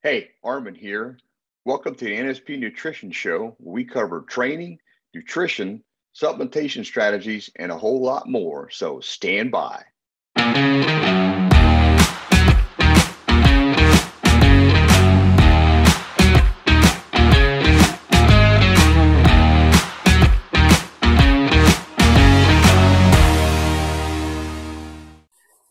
Hey, Arman here. Welcome to the NSP Nutrition Show, where we cover training, nutrition, supplementation strategies, and a whole lot more. So stand by.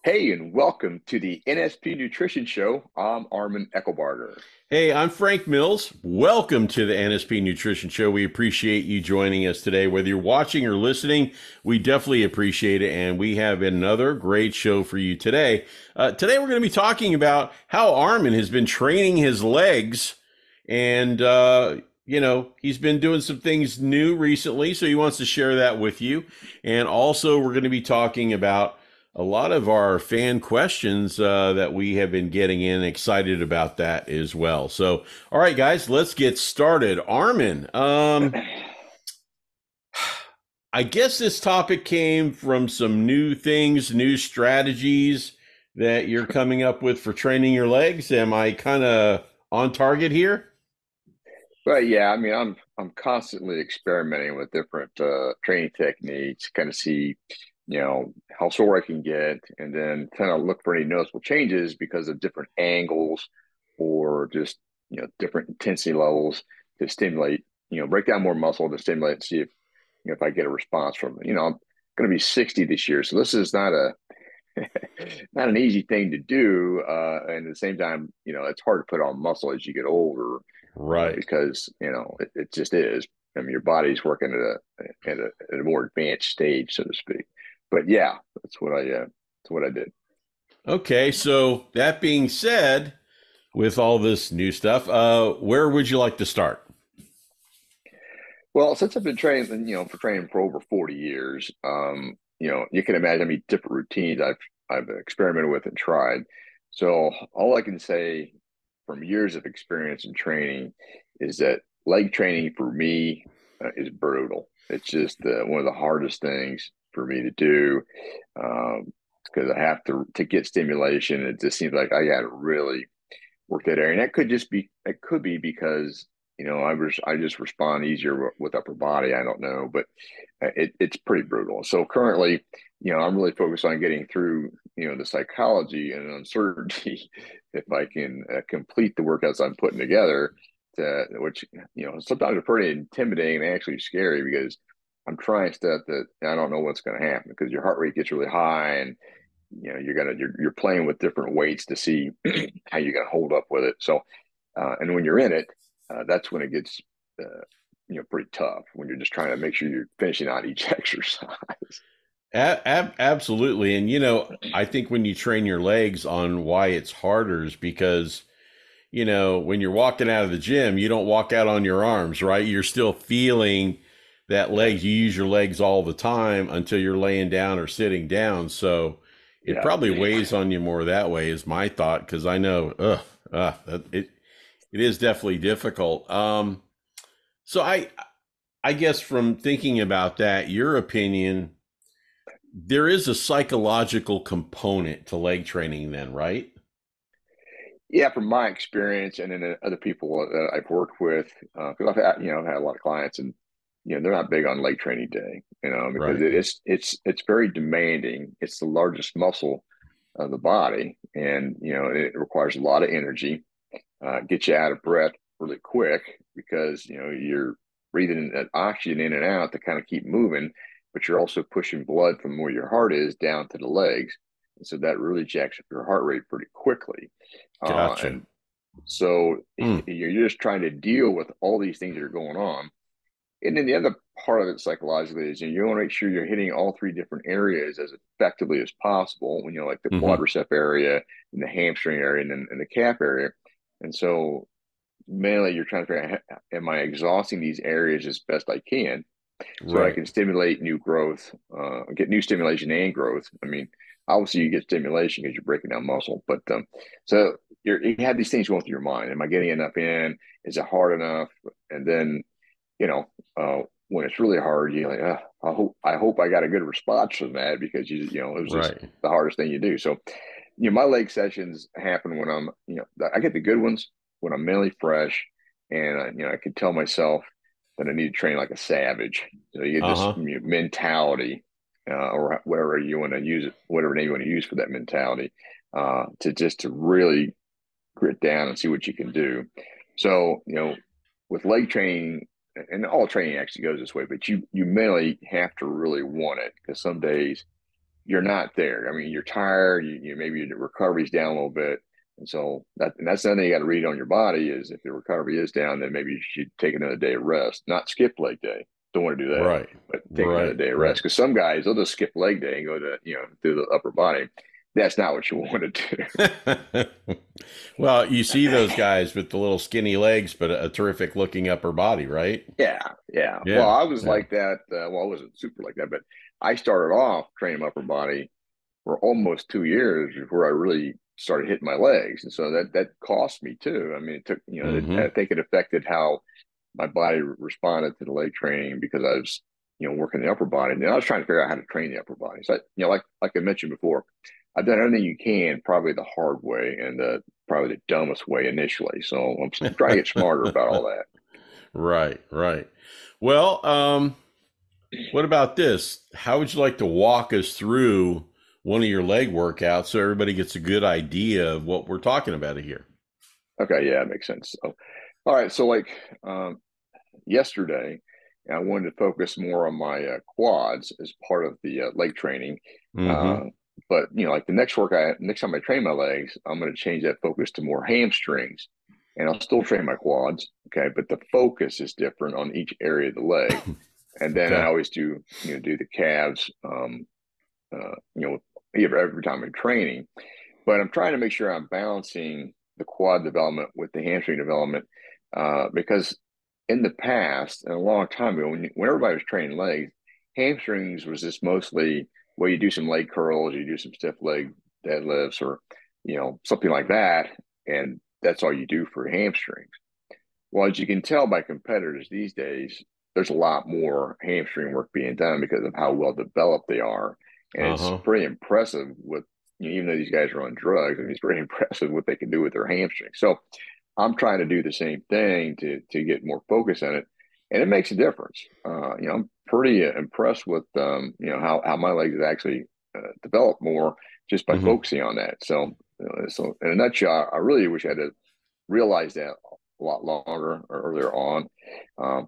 Hey, and welcome to the NSP Nutrition Show. I'm Arman Eckelbarger. Hey, I'm Frank Mills. Welcome to the NSP Nutrition Show. We appreciate you joining us today. Whether you're watching or listening, we definitely appreciate it. And we have another great show for you today. Today, we're going to be talking about how Arman has been training his legs. And, he's been doing some things new recently. So he wants to share that with you. And also, we're going to be talking about a lot of our fan questions that we have been getting in, excited about that as well. So, all right, guys, let's get started. Arman, I guess this topic came from some new things, new strategies that you're coming up with for training your legs. Am I kind of on target here? Well, yeah, I mean, I'm constantly experimenting with different training techniques, kind of see how sore I can get, and then kind of look for any noticeable changes because of different angles or just, different intensity levels to stimulate, break down more muscle to stimulate and see if I get a response from it. I'm going to be 60 this year. So this is not not an easy thing to do. And at the same time, it's hard to put on muscle as you get older, Right. because, it just is. I mean, your body's working at a more advanced stage, so to speak. But yeah, that's what I did. Okay, so that being said, with all this new stuff, where would you like to start? Well, since I've been training, for over 40 years, you can imagine how many different routines I've experimented with and tried. So all I can say from years of experience in training is that leg training for me is brutal. It's just one of the hardest things for me to do, because I have to get stimulation. It just seems like I got to really work that area, and that could be because I just respond easier with upper body. I don't know, but it's pretty brutal. So currently, I'm really focused on getting through the psychology and uncertainty if I can complete the workouts I'm putting together. Which sometimes are pretty intimidating and actually scary because I'm trying stuff that I don't know what's going to happen because your heart rate gets really high, and you're playing with different weights to see how you're going to hold up with it. So, and when you're in it, that's when it gets pretty tough, when you're just trying to make sure you're finishing out each exercise. Absolutely. And, I think when you train your legs on why it's harder is because, when you're walking out of the gym, you don't walk out on your arms, right? You're still feeling that legs. You use your legs all the time until you're laying down or sitting down. So it probably weighs on you more that way is my thought. Cause I know, it is definitely difficult. So I guess from thinking about that, your opinion, there is a psychological component to leg training then, right? Yeah, from my experience, and then other people that I've worked with, because I've had a lot of clients, and they're not big on leg training day, because Right. it's very demanding. It's the largest muscle of the body, and it requires a lot of energy, get you out of breath really quick because you're breathing that oxygen in and out to kind of keep moving, but you're also pushing blood from where your heart is down to the legs, and so that really jacks up your heart rate pretty quickly. Gotcha. And so Hmm. you're just trying to deal with all these things that are going on. And then the other part of it psychologically is you want to make sure you're hitting all three different areas as effectively as possible, like the Mm-hmm. quadricep area and the hamstring area and the calf area. And so mainly you're trying to figure out, am I exhausting these areas as best I can so I Right. can stimulate new growth, get new stimulation and growth. I mean, obviously you get stimulation because you're breaking down muscle, but so you have these things going through your mind. Am I getting enough in? Is it hard enough? And then, when it's really hard, you're like, I hope I got a good response from that because it was just Right. the hardest thing you do. So, my leg sessions happen when I get the good ones when I'm mentally fresh, and I can tell myself that I need to train like a savage. So you get this Uh-huh. mentality, or whatever you want to use it, whatever name you want to use for that mentality, to really grit down and see what you can do. So, with leg training, and all training actually goes this way, but you mentally have to really want it, because some days you're not there. I mean, you're tired. Maybe your recovery's down a little bit, and so that's something you got to read on your body is if the recovery is down, then maybe you should take another day of rest, not skip leg day. Don't want to do that, Right. but take another Right. day of rest, Right. because some guys they'll just skip leg day and go to through the upper body. That's not what you want to do. Well, you see those guys with the little skinny legs, but a terrific looking upper body, right? Yeah, yeah. Well, Yeah. I was Yeah. like that. Well, I wasn't super like that, but I started off training my upper body for almost 2 years before I really started hitting my legs, and so that cost me too. I mean, it took I Mm-hmm. think it affected how my body responded to the leg training, because I was working the upper body, and I was trying to figure out how to train the upper body. So like I mentioned before, I've done everything you can, probably the hard way and probably the dumbest way initially. So I'm trying to get smarter about all that. Right. Right. Well, what about this? How would you like to walk us through one of your leg workouts so everybody gets a good idea of what we're talking about here? Okay, yeah, that makes sense. So, all right, so like yesterday, I wanted to focus more on my quads as part of the leg training. Mm-hmm. Uh, but like the next time I train my legs, I'm going to change that focus to more hamstrings, and I'll still train my quads. Okay, but the focus is different on each area of the leg. And then I Okay. always do the calves, every time I'm training. But I'm trying to make sure I'm balancing the quad development with the hamstring development, because in the past, and a long time ago, when everybody was training legs, hamstrings was just mostly, well, you do some leg curls, you do some stiff leg deadlifts, or something like that, and that's all you do for hamstrings. Well, as you can tell by competitors these days, there's a lot more hamstring work being done because of how well developed they are, and it's Uh-huh. pretty impressive with even though these guys are on drugs, I mean, it's pretty impressive what they can do with their hamstrings. So I'm trying to do the same thing to get more focus on it, and it makes a difference. I'm pretty impressed with how my legs have actually developed more just by Mm-hmm. focusing on that. So in a nutshell, I really wish I had realized that a lot longer or earlier on.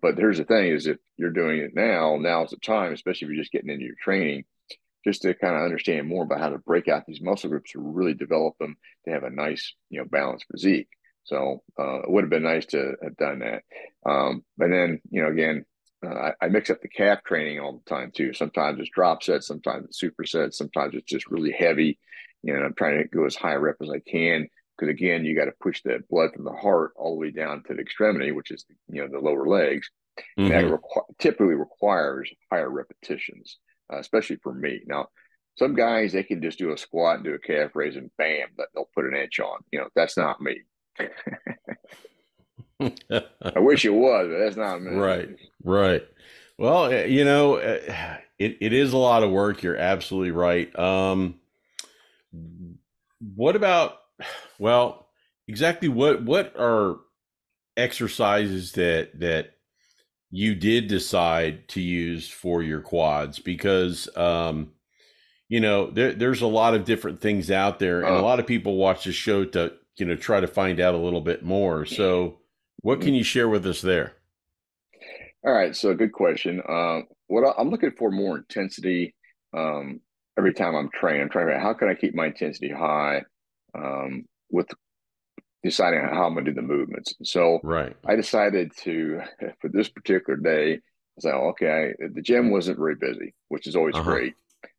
But here's the thing: is if you're doing it now, now's the time, especially if you're just getting into your training, just to kind of understand more about how to break out these muscle groups to really develop them to have a nice, balanced physique. So it would have been nice to have done that. But then, again, I mix up the calf training all the time too. Sometimes it's drop sets, sometimes it's supersets, sometimes it's just really heavy. I'm trying to go as high rep as I can, because again, you got to push that blood from the heart all the way down to the extremity, which is the lower legs, and that Mm-hmm. typically requires higher repetitions, especially for me. Now, some guys they can just do a squat and do a calf raise and bam, they'll put an inch on. That's not me. I wish it was, but that's not me. Right. Right. Well, it is a lot of work. You're absolutely right. What about, well, exactly what are exercises that you did decide to use for your quads? Because there's a lot of different things out there, and a Uh, lot of people watch the show to try to find out a little bit more. So, what mhm. can you share with us there? All right, so good question. I'm looking for more intensity um, every time I'm training. I'm trying to figure out how can I keep my intensity high with deciding how I'm going to do the movements. So Right. I decided to, for this particular day, I was like, okay, the gym wasn't very busy, which is always Uh-huh. great.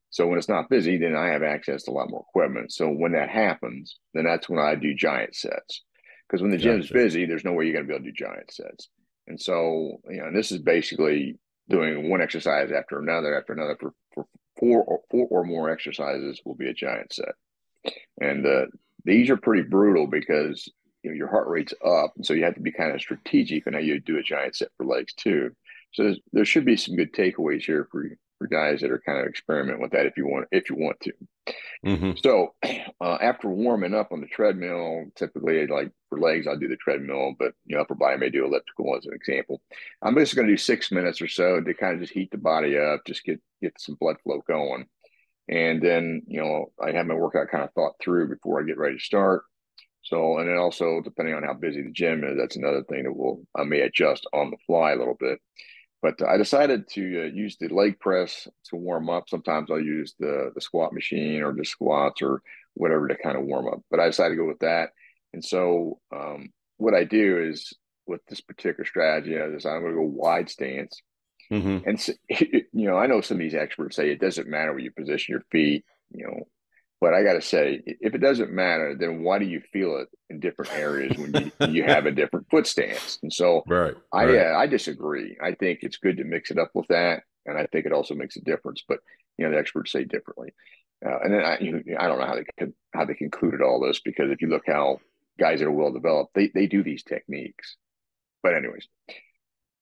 So when it's not busy, then I have access to a lot more equipment. So when that happens, then that's when I do giant sets. Because when the gym's Gotcha. busy, there's no way you're going to be able to do giant sets. And so, and this is basically doing one exercise after another for four or more exercises will be a giant set. And these are pretty brutal because your heart rate's up, and so you have to be kind of strategic on how you do a giant set for legs too. So there should be some good takeaways here for guys that are kind of experimenting with that if you want to. Hmm. So after warming up on the treadmill, typically like for legs, I'll do the treadmill, but upper body may do elliptical as an example. I'm just going to do 6 minutes or so to kind of just heat the body up, just get some blood flow going. And then, I have my workout kind of thought through before I get ready to start. So, and then also depending on how busy the gym is, that's another thing that I may adjust on the fly a little bit. But I decided to use the leg press to warm up. Sometimes I'll use the squat machine or just squats or whatever to kind of warm up. But I decided to go with that. And so what I do is with this particular strategy, I'm going to go wide stance. Hmm. And so, I know some of these experts say it doesn't matter where you position your feet, but I got to say, if it doesn't matter, then why do you feel it in different areas when you have a different foot stance? And so Right. I Right. I disagree. I think it's good to mix it up with that, and I think it also makes a difference. But the experts say differently. And then I don't know how they concluded all this, because if you look how guys that are well developed, they do these techniques. But anyways,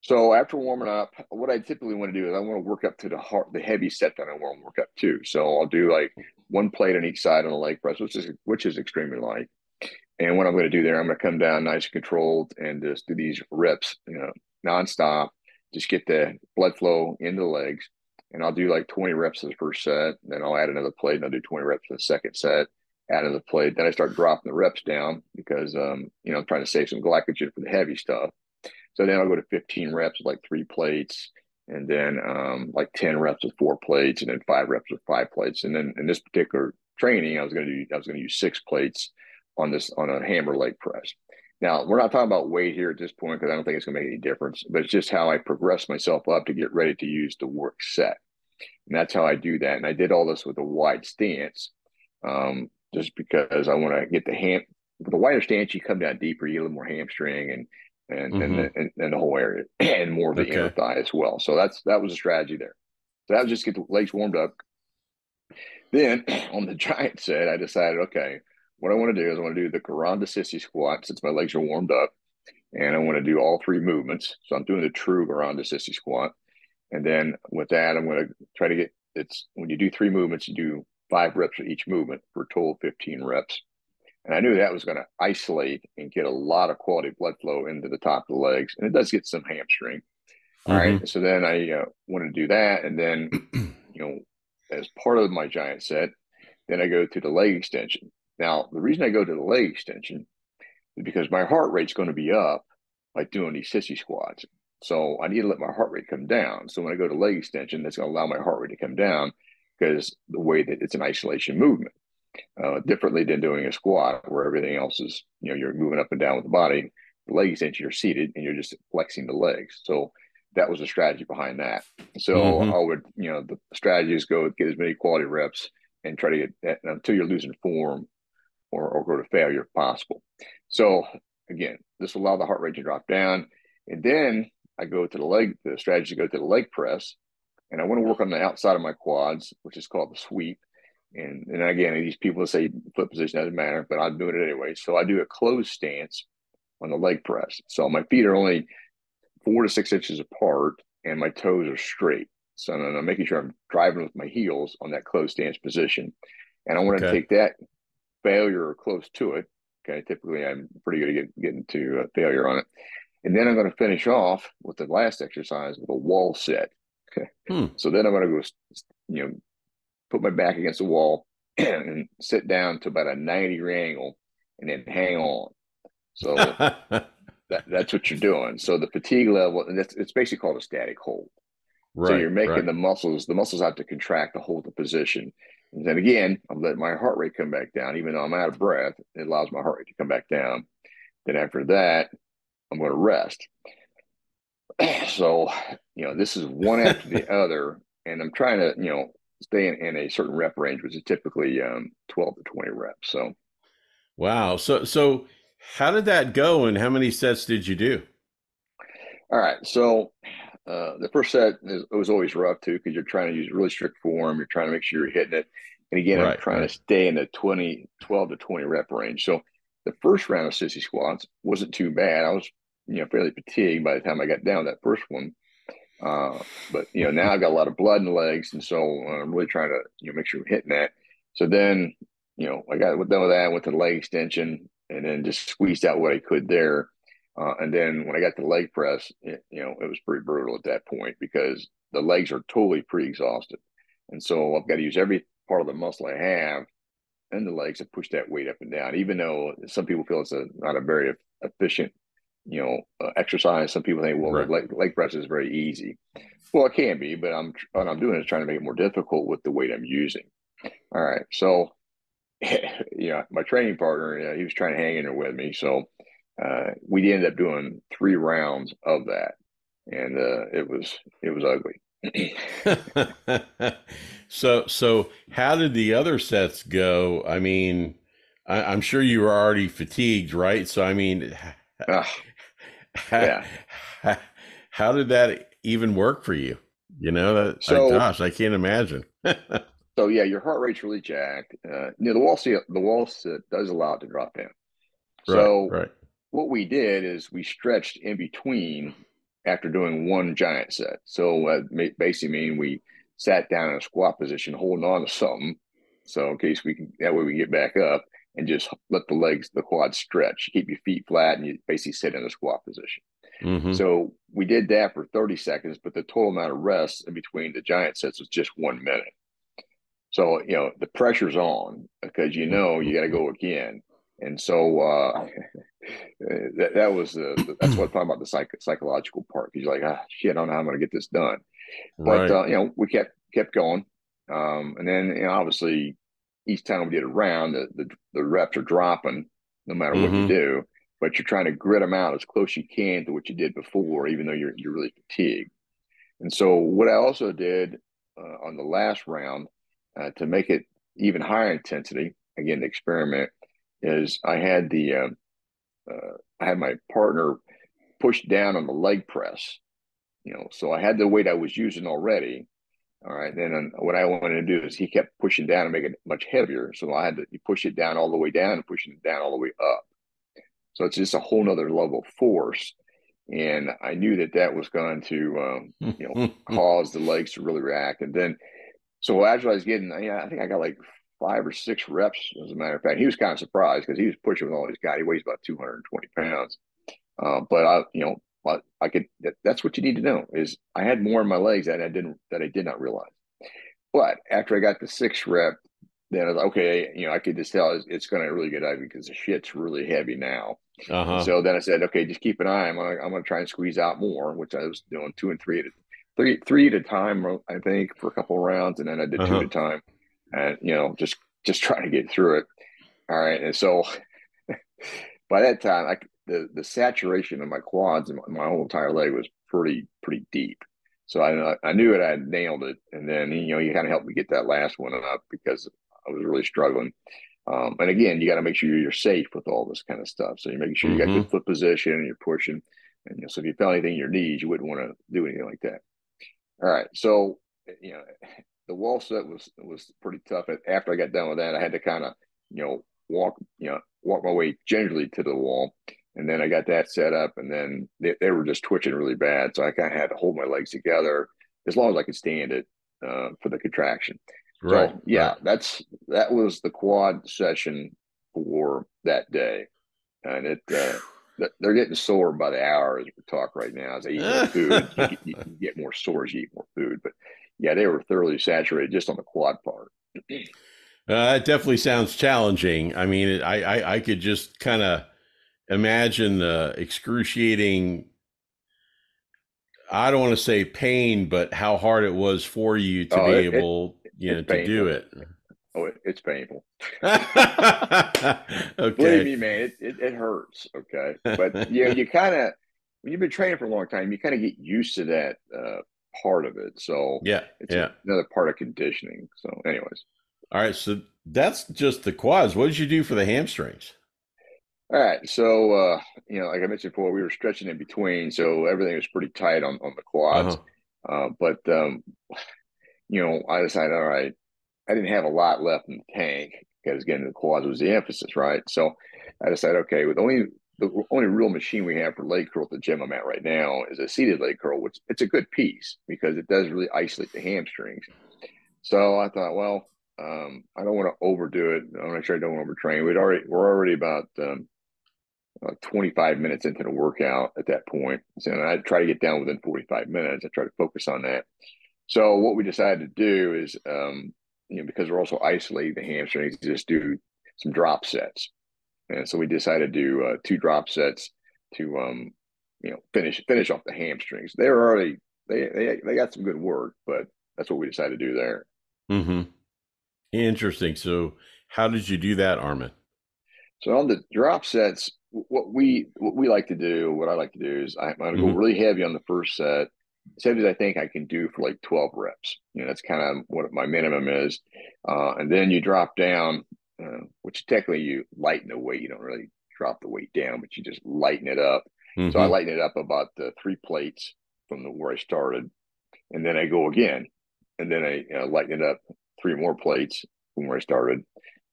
so after warming up, what I typically want to do is I want to work up to the heavy set that I want to work up to. So I'll do like one plate on each side on the leg press, which is extremely light. And what I'm going to do there, I'm going to come down nice and controlled and just do these reps, nonstop. Just get the blood flow into the legs. And I'll do like 20 reps in the first set. Then I'll add another plate and I'll do 20 reps in the second set, add another plate. Then I start dropping the reps down because, I'm trying to save some glycogen for the heavy stuff. So then I'll go to 15 reps with like 3 plates, and then like 10 reps with 4 plates, and then 5 reps with 5 plates. And then in this particular training, I was going to use 6 plates on a hammer leg press. Now we're not talking about weight here at this point because I don't think it's going to make any difference, but it's just how I progress myself up to get ready to use the work set, and that's how I do that. And I did all this with a wide stance, just because I want to get with a wider stance. You come down deeper, you get a little more hamstring Hmm. and the whole area and more of the inner Okay. thigh as well. So that was a strategy there. So that was just get the legs warmed up. Then on the giant set, I decided, okay, what I want to do is I want to do the Garanda sissy squat since my legs are warmed up, and I want to do all 3 movements. So I'm doing the true Garanda sissy squat, and then with that, I'm going to try to get it's when you do 3 movements, you do 5 reps of each movement for a total of 15 reps. And I knew that was going to isolate and get a lot of quality blood flow into the top of the legs. And it does get some hamstring. All right. Hmm. So then I wanted to do that. And then, as part of my giant set, then I go to the leg extension. Now, the reason I go to the leg extension is because my heart rate's going to be up by doing these sissy squats. So I need to let my heart rate come down. So when I go to leg extension, that's going to allow my heart rate to come down because the way that it's an isolation movement. Differently than doing a squat where everything else is, you're moving up and down with the body. The leg extension, you're seated and you're just flexing the legs. So that was the strategy behind that. So Hmm. I would, the strategy is go get as many quality reps and try to get that until you're losing form or go to failure if possible. So again, this will allow the heart rate to drop down. And then I go to the strategy to go to the leg press. And I want to work on the outside of my quads, which is called the sweep. And again, these people say foot position doesn't matter, but I'm doing it anyway. So I do a closed stance on the leg press. So my feet are only 4 to 6 inches apart, and my toes are straight. So I'm making sure I'm driving with my heels on that closed stance position. And I want to Okay. take that failure or close to it. Okay, typically I'm pretty good at getting to failure on it. And then I'm going to finish off with the last exercise with a wall set. Okay, Hmm. so then I'm going to go, put my back against the wall and sit down to about a 90-degree angle and then hang on. So that's what you're doing. So the fatigue level, and it's basically called a static hold. So Right. you're making Right. the muscles have to contract to hold the position. And then again, I'm letting my heart rate come back down. Even though I'm out of breath, it allows my heart rate to come back down. Then after that, I'm going to rest. So, this is one after the other. And I'm trying to, stay in a certain rep range, which is typically 12 to 20 reps. So, Wow. So how did that go and how many sets did you do? all right. So, the first set it was always rough too because you're trying to use really strict form. You're trying to make sure you're hitting it. And again, I'm Right. trying to Right. stay in the 12 to 20 rep range. So the first round of sissy squats wasn't too bad. I was, fairly fatigued by the time I got down that first one. Uh, but now I've got a lot of blood in the legs, and so I'm really trying to make sure I'm hitting that. So then I got done with that, went to the leg extension, and then just squeezed out what I could there. And then when I got to the leg press, it was pretty brutal at that point because the legs are totally pre-exhausted, and so I've got to use every part of the muscle I have and the legs to push that weight up and down. Even though some people feel it's not a very efficient exercise. Some people think, well, the Right. leg press is very easy. Well, it can be, but what I'm doing is trying to make it more difficult with the weight I'm using. All right, so my training partner, he was trying to hang in there with me, so we ended up doing 3 rounds of that, and it was ugly. So how did the other sets go? I mean, I'm sure you were already fatigued, right? So I mean, uh, yeah. how did that even work for you? So Gosh, I can't imagine. so yeah, your heart rate's really jacked. The wall sit does allow it to drop down. Right, So right. what we did is we stretched in between after doing one giant set. So basically mean we sat down in a squat position, holding on to something. So in case that way we get back up and just let the quads stretch. Keep your feet flat and you basically sit in a squat position. Mm-hmm. So we did that for 30 seconds, but the total amount of rest in between the giant sets was just 1 minute. So, the pressure's on because you got to go again. And so that's what I'm talking about, the psychological part. Because you're like, shit, I don't know how I'm going to get this done. But Right. we kept going, and then obviously each time we did a round, the reps are dropping no matter what you Mm-hmm. do. But you're trying to grit them out as close as you can to what you did before, even though you're really fatigued. And so what I also did on the last round to make it even higher intensity, again, the experiment is I had my partner push down on the leg press. So I had the weight I was using already. All right. Then what I wanted to do is he kept pushing down and make it much heavier. So I had to push it down all the way down and pushing it down all the way up. So it's just a whole nother level of force. And I knew that was going to, cause the legs to really react. And then, so as I was getting, I think I got like 5 or 6 reps. As a matter of fact, he was kind of surprised because he was pushing with all these guys. He weighs about 220 pounds. But I could. That's what you need to know is I had more in my legs that I did not realize. But after I got the 6 rep, then I was like, okay, I could just tell it's going to really get heavy because the shit's really heavy now. And Uh-huh. so then I said, okay, just keep an eye. I'm gonna try and squeeze out more, which I was doing 2 and 3 at a time, I think, for a couple of rounds, and then I did two at Uh-huh. a time, and just trying to get through it. All right, and so by that time, the saturation of my quads and my whole entire leg was pretty deep. So I knew it. I had nailed it, and then you kind of helped me get that last one up because I was really struggling. And again, you got to make sure you're safe with all this kind of stuff. So you're making sure you got Mm-hmm. good foot position and you're pushing. And so if you felt anything in your knees, you wouldn't want to do anything like that. All right. So you know, the wall set was pretty tough. After I got done with that, I had to kind of walk walk my way gingerly to the wall, and then I got that set up, and then they were just twitching really bad, so I kind of had to hold my legs together as long as I could stand it for the contraction. Right, So right. yeah, that was the quad session for that day, and they're getting sore by the hour as we talk right now. As they eat more food, you get more sore as you eat more food. But yeah, they were thoroughly saturated just on the quad part. It definitely sounds challenging. I mean, I could just kind of imagine the excruciating, I don't want to say pain, but how hard it was for you to Oh, be it able, it's to do painful. it. Oh, it's painful. Believe Okay. me, man, it hurts. Okay, but you kind of when you've been training for a long time, you kind of get used to that part of it. So Yeah, it's yeah. another part of conditioning. So, anyways, All right, so that's just the quads. What did you do for the hamstrings? all right. So like I mentioned before, we were stretching in between, so everything was pretty tight on the quads. Uh-huh. But I decided, all right, I didn't have a lot left in the tank because again, the quads was the emphasis, right? So I decided, okay, with only the only real machine we have for leg curl at the gym I'm at right now is a seated leg curl, which it's a good piece because it does really isolate the hamstrings. So I thought, well, I don't want to overdo it. I want to make sure I don't overtrain. We're already about 25 minutes into the workout at that point. So I try to get down within 45 minutes. I try to focus on that. So what we decided to do is, because we're also isolating the hamstrings, just do some drop sets. And so we decided to do 2 drop sets to, finish off the hamstrings. They're already they got some good work, but that's what we decided to do there. Mm-hmm. Interesting. So how did you do that, Arman? So on the drop sets, what I like to do is I'm going to go Mm-hmm. really heavy on the first set, as heavy as I think I can do for like 12 reps. That's kind of what my minimum is, and then you drop down, which technically you lighten the weight. You don't really drop the weight down, but you just lighten it up. So I Mm-hmm. lighten it up about 3 plates from where I started, and then I go again, and then I lighten it up 3 more plates from where I started,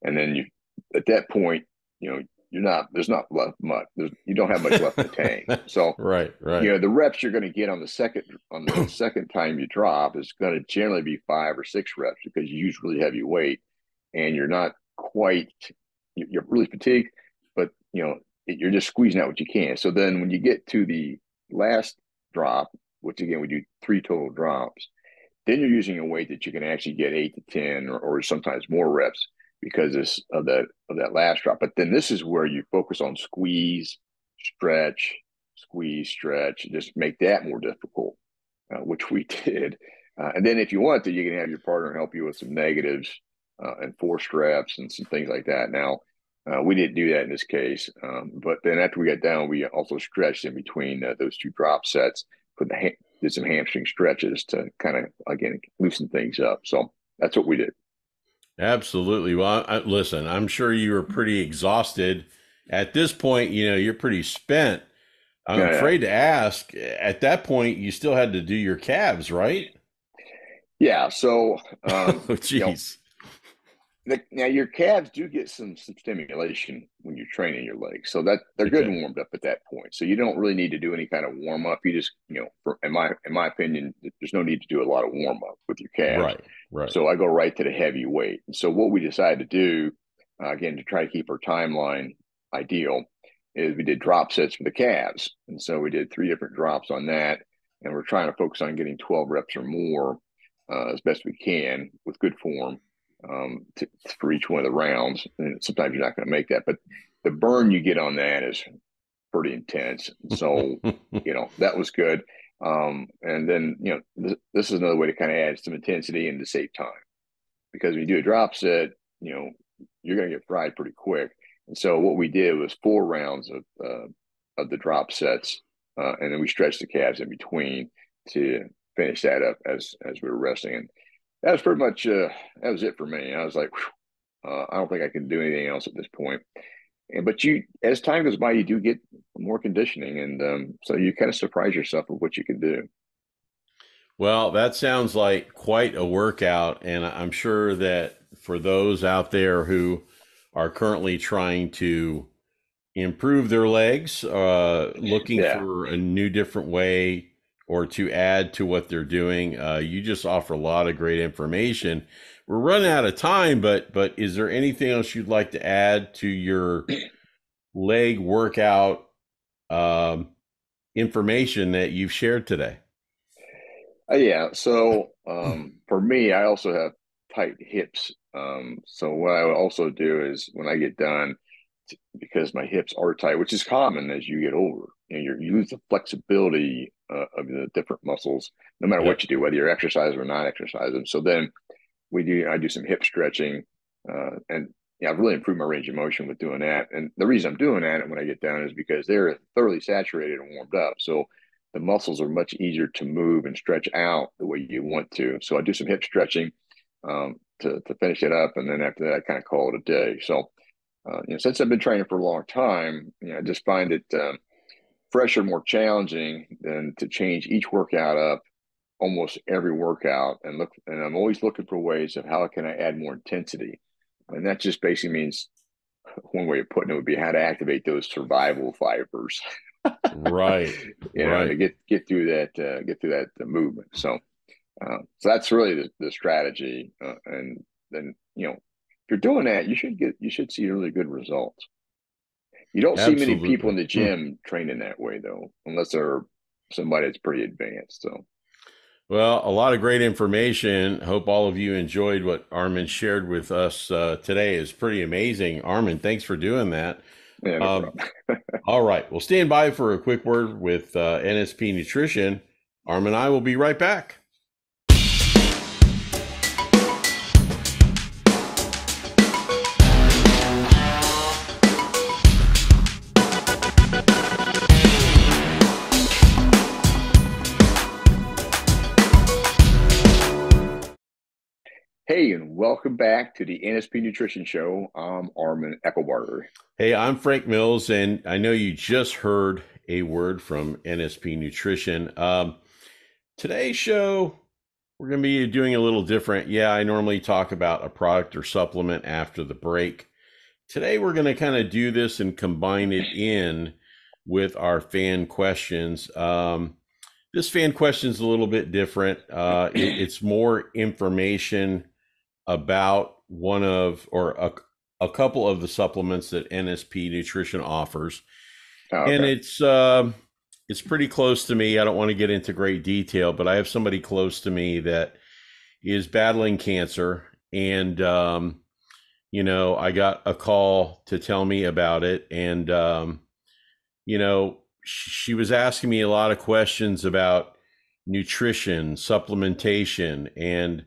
and then you at that point, you're not there's not left much. You don't have much left in the tank. So Right, right. the reps you're going to get on the second time you drop is going to generally be 5 or 6 reps because you use really heavy weight and you're not quite you're really fatigued, but you're just squeezing out what you can. So then when you get to the last drop, which again we do 3 total drops, then you're using a weight that you can actually get 8 to 10 or sometimes more reps because of that last drop. But then this is where you focus on stretch, squeeze, stretch, just make that more difficult, which we did. And then if you want to, you can have your partner help you with some negatives and force reps and some things like that. Now, we didn't do that in this case, but then after we got down, we also stretched in between those 2 drop sets, did some hamstring stretches to kind of again loosen things up. So that's what we did. Absolutely. Well, listen, I'm sure you were pretty exhausted at this point. You're pretty spent. I'm Yeah, yeah, afraid to ask. At that point, you still had to do your calves, right? yeah. So, Oh, geez. now your calves do get some stimulation when you're training your legs, so that they're good Okay. and warmed up at that point. So you don't really need to do any kind of warm up. You just, in my opinion, there's no need to do a lot of warm up with your calves. Right, right. So I go right to the heavy weight. And so what we decided to do, again, to try to keep our timeline ideal, is we did drop sets for the calves, and so we did 3 different drops on that, and we're trying to focus on getting 12 reps or more as best we can with good form for each one of the rounds. And sometimes you're not going to make that, but the burn you get on that is pretty intense. So, that was good. And then, this is another way to kind of add some intensity and to save time because when you do a drop set, you're going to get fried pretty quick. And so what we did was 4 rounds of the drop sets, and then we stretched the calves in between to finish that up as we were resting. And that was pretty much that was it for me. I was like, I don't think I can do anything else at this point. But as time goes by, you do get more conditioning, and so you kind of surprise yourself with what you can do. Well, that sounds like quite a workout. And I'm sure that for those out there who are currently trying to improve their legs, looking Yeah, for a new, different way or to add to what they're doing, you just offer a lot of great information. We're running out of time, but is there anything else you'd like to add to your leg workout um, information that you've shared today? yeah. So for me, I also have tight hips. So what I would also do is when I get done, because my hips are tight, which is common as you get older. You lose the flexibility of the different muscles, no matter what Yep. you do, whether you're exercising or not exercising. So then I do some hip stretching, and I've really improved my range of motion with doing that. And the reason I'm doing that when I get down is because they're thoroughly saturated and warmed up. So the muscles are much easier to move and stretch out the way you want to. So I do some hip stretching to finish it up, and then after that, I kind of call it a day. So since I've been training for a long time, I just find it fresher, more challenging than to change each workout up almost every workout and I'm always looking for ways of how can I add more intensity. And that just basically means one way of putting it would be how to activate those survival fibers, Right. to Right. get through that movement. So that's really the strategy, and then if you're doing that, you should see really good results. You don't see many people Absolutely. in the gym training that way though, unless they're somebody that's pretty advanced. So Well, a lot of great information. Hope all of you enjoyed what Armin shared with us today. Is pretty amazing. Armin, thanks for doing that. yeah, no Um, problem. all right. We'll stand by for a quick word with NSP Nutrition. Armin and I will be right back. Hey, and welcome back to the NSP Nutrition Show. I'm Arman Eckelbarger. Hey, I'm Frank Mills, and I know you just heard a word from NSP Nutrition. Today's show, we're going to be doing a little different. Yeah, I normally talk about a product or supplement after the break. Today, we're going to kind of do this and combine it in with our fan questions. This fan question is a little bit different. It's more information about one of or a couple of the supplements that NSP Nutrition offers, Oh, and okay. it's pretty close to me. I don't want to get into great detail, but I have somebody close to me that is battling cancer, and I got a call to tell me about it, and she was asking me a lot of questions about nutrition, supplementation, and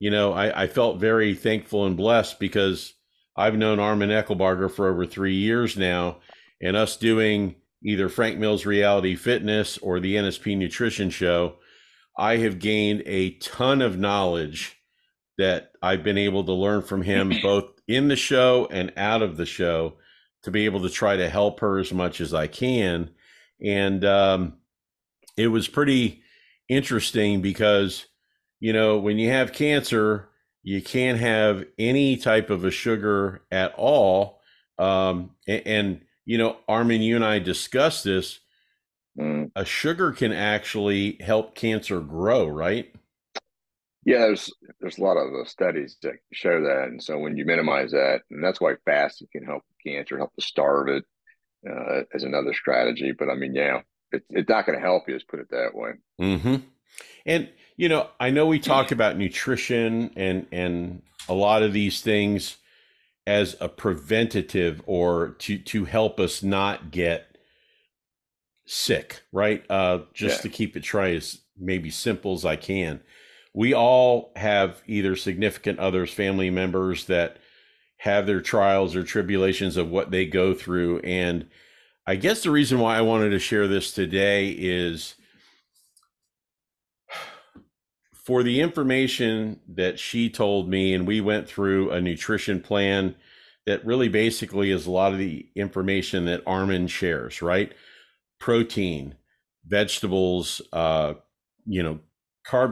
I felt very thankful and blessed because I've known Armin Eckelbarger for over 3 years now, and us doing either Frank Mills Reality Fitness or the NSP Nutrition Show, I have gained a ton of knowledge that I've been able to learn from him both in the show and out of the show to be able to try to help her as much as I can. And it was pretty interesting because, when you have cancer, you can't have any type of a sugar at all. Armin, you and I discussed this. Mm. A sugar can actually help cancer grow, right? Yeah, there's a lot of studies that show that, and so when you minimize that, and that's why fasting can help cancer, help to starve it, as another strategy. But I mean, yeah, it's not going to help you. Let's put it that way. Mm-hmm. And I know we talk about nutrition and a lot of these things as a preventative or to help us not get sick, right? Just Yeah, to keep it try as maybe simple as I can. We all have either significant others, family members that have their trials or tribulations of what they go through. And I guess the reason why I wanted to share this today is for the information that she told me, and we went through a nutrition plan that really basically is a lot of the information that Armin shares, right? Protein, vegetables, carb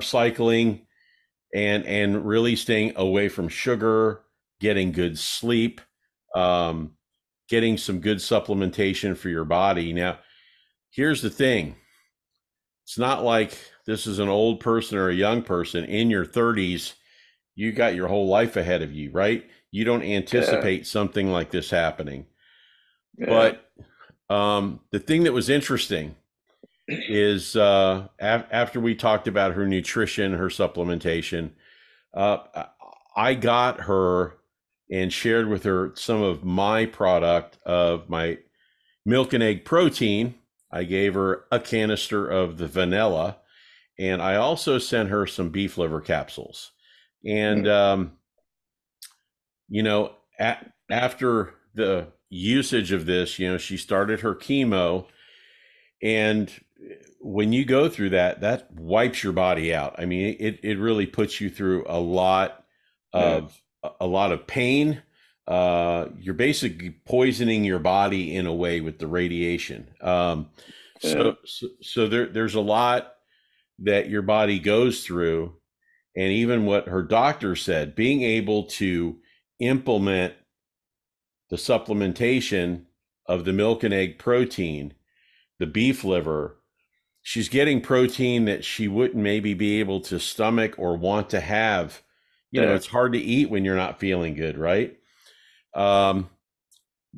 cycling, and really staying away from sugar, getting good sleep, getting some good supplementation for your body. Now, here's the thing. It's not like this is an old person or a young person in your 30s. You got your whole life ahead of you, right? You don't yeah, anticipate something like this happening. yeah. But the thing that was interesting is after we talked about her nutrition, her supplementation, I got her and shared with her some of my product of my milk and egg protein. I gave her a canister of the vanilla, and I also sent her some beef liver capsules. And, Mm. after the usage of this, she started her chemo. And when you go through that, that wipes your body out. I mean, it really puts you through Yeah, a lot of pain. You're basically poisoning your body in a way with the radiation. yeah, So there's a lot that your body goes through. And even what her doctor said, being able to implement the supplementation of the milk and egg protein, the beef liver, she's getting protein that she wouldn't maybe be able to stomach or want to have. It's hard to eat when you're not feeling good, right?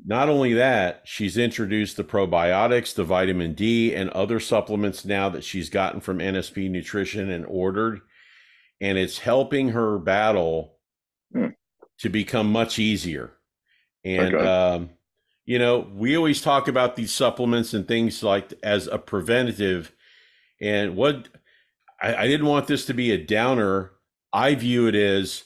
Not only that, she's introduced the probiotics, the vitamin D, and other supplements now that she's gotten from NSP Nutrition and ordered. And it's helping her battle to become much easier. And, we always talk about these supplements and things like as a preventative. And I didn't want this to be a downer. I view it as,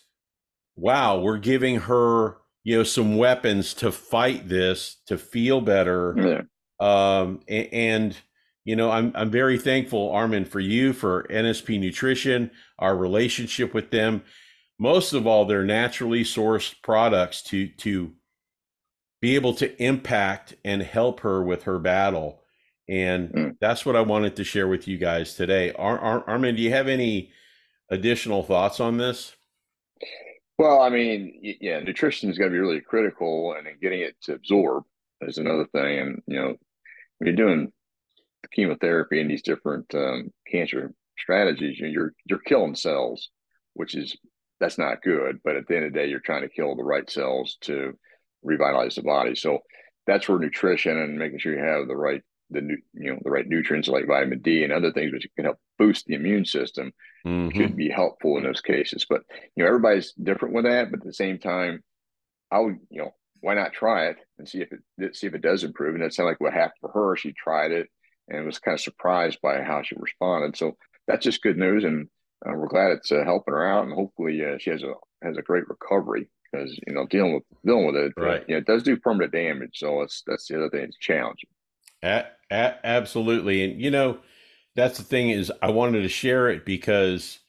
wow, we're giving her some weapons to fight this, to feel better. I'm very thankful, Arman, for you, for NSP Nutrition, our relationship with them. Most of all, they're naturally sourced products to be able to impact and help her with her battle. And that's what I wanted to share with you guys today. Arman, do you have any additional thoughts on this? Well, I mean, yeah, nutrition is going to be really critical, and then getting it to absorb is another thing. And when you're doing chemotherapy and these different cancer strategies, you're killing cells, that's not good. But at the end of the day, you're trying to kill the right cells to revitalize the body. So that's where nutrition and making sure you have the right nutrients like vitamin D and other things which can help boost the immune system could be helpful in those cases. But everybody's different with that. But at the same time, I would why not try it and see if it does improve? And that sounded like what happened for her. She tried it and was kind of surprised by how she responded. So that's just good news, and we're glad it's helping her out. And hopefully she has a great recovery, because dealing with it, right? It does do permanent damage. So that's the other thing. It's challenging. Absolutely. And, that's the thing is I wanted to share it because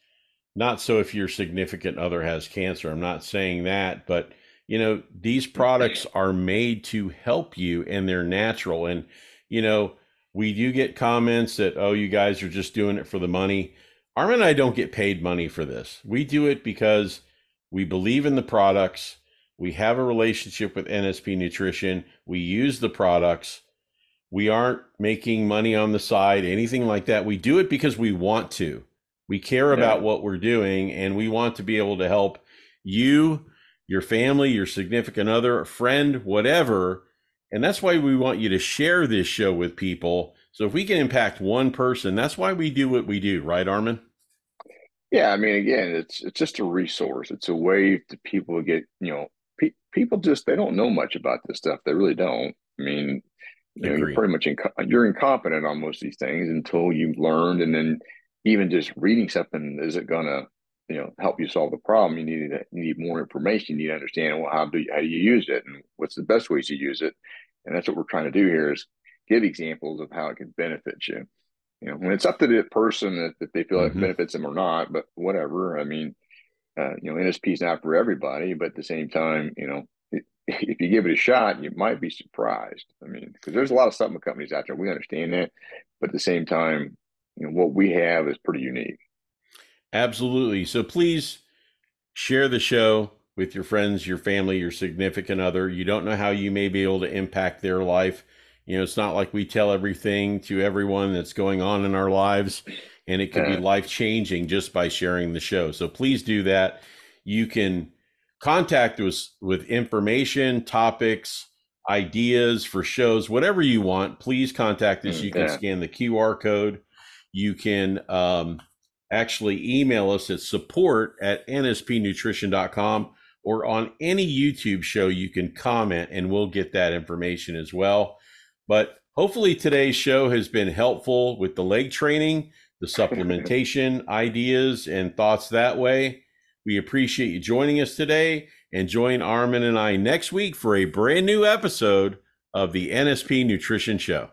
not so if your significant other has cancer, I'm not saying that, but, these products are made to help you and they're natural. And, we do get comments that, oh, you guys are just doing it for the money. Armin and I don't get paid money for this. We do it because we believe in the products. We have a relationship with NSP Nutrition. We use the products. We aren't making money on the side, anything like that. We do it because we want to. We care about what we're doing, and we want to be able to help you, your family, your significant other, a friend, whatever. And that's why we want you to share this show with people. So if we can impact one person, that's why we do what we do, right, Arman? Yeah, I mean, again, it's just a resource. It's a way to people get, people they don't know much about this stuff. They really don't. I mean, you're pretty much you're incompetent on most of these things until you've learned, and then even just reading something isn't gonna help you solve the problem. You need more information. You need to understand, well, how do you use it, and what's the best ways to use it. And that's what we're trying to do here, is give examples of how it can benefit you. When it's up to the person that they feel it benefits them or not, but whatever. I mean, NSP is not for everybody, but at the same time, if you give it a shot, you might be surprised. I mean, because there's a lot of supplement companies out there. We understand that. But at the same time, what we have is pretty unique. Absolutely. So please share the show with your friends, your family, your significant other. You don't know how you may be able to impact their life. It's not like we tell everything to everyone that's going on in our lives, and it could be life-changing just by sharing the show. So please do that. You can contact us with information, topics, ideas for shows, whatever you want. Please contact us. You can scan the QR code. You can actually email us at support@nspnutrition.com, or on any YouTube show, you can comment and we'll get that information as well. But hopefully today's show has been helpful with the leg training, the supplementation ideas and thoughts that way. We appreciate you joining us today, and join Arman and I next week for a brand new episode of the NSP Nutrition Show.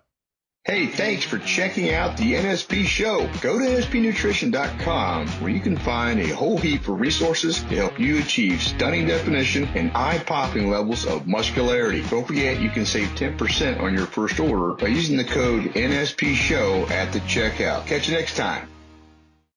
Hey, thanks for checking out the NSP Show. Go to nspnutrition.com, where you can find a whole heap of resources to help you achieve stunning definition and eye-popping levels of muscularity. Don't forget, you can save 10% on your first order by using the code NSP Show at the checkout. Catch you next time.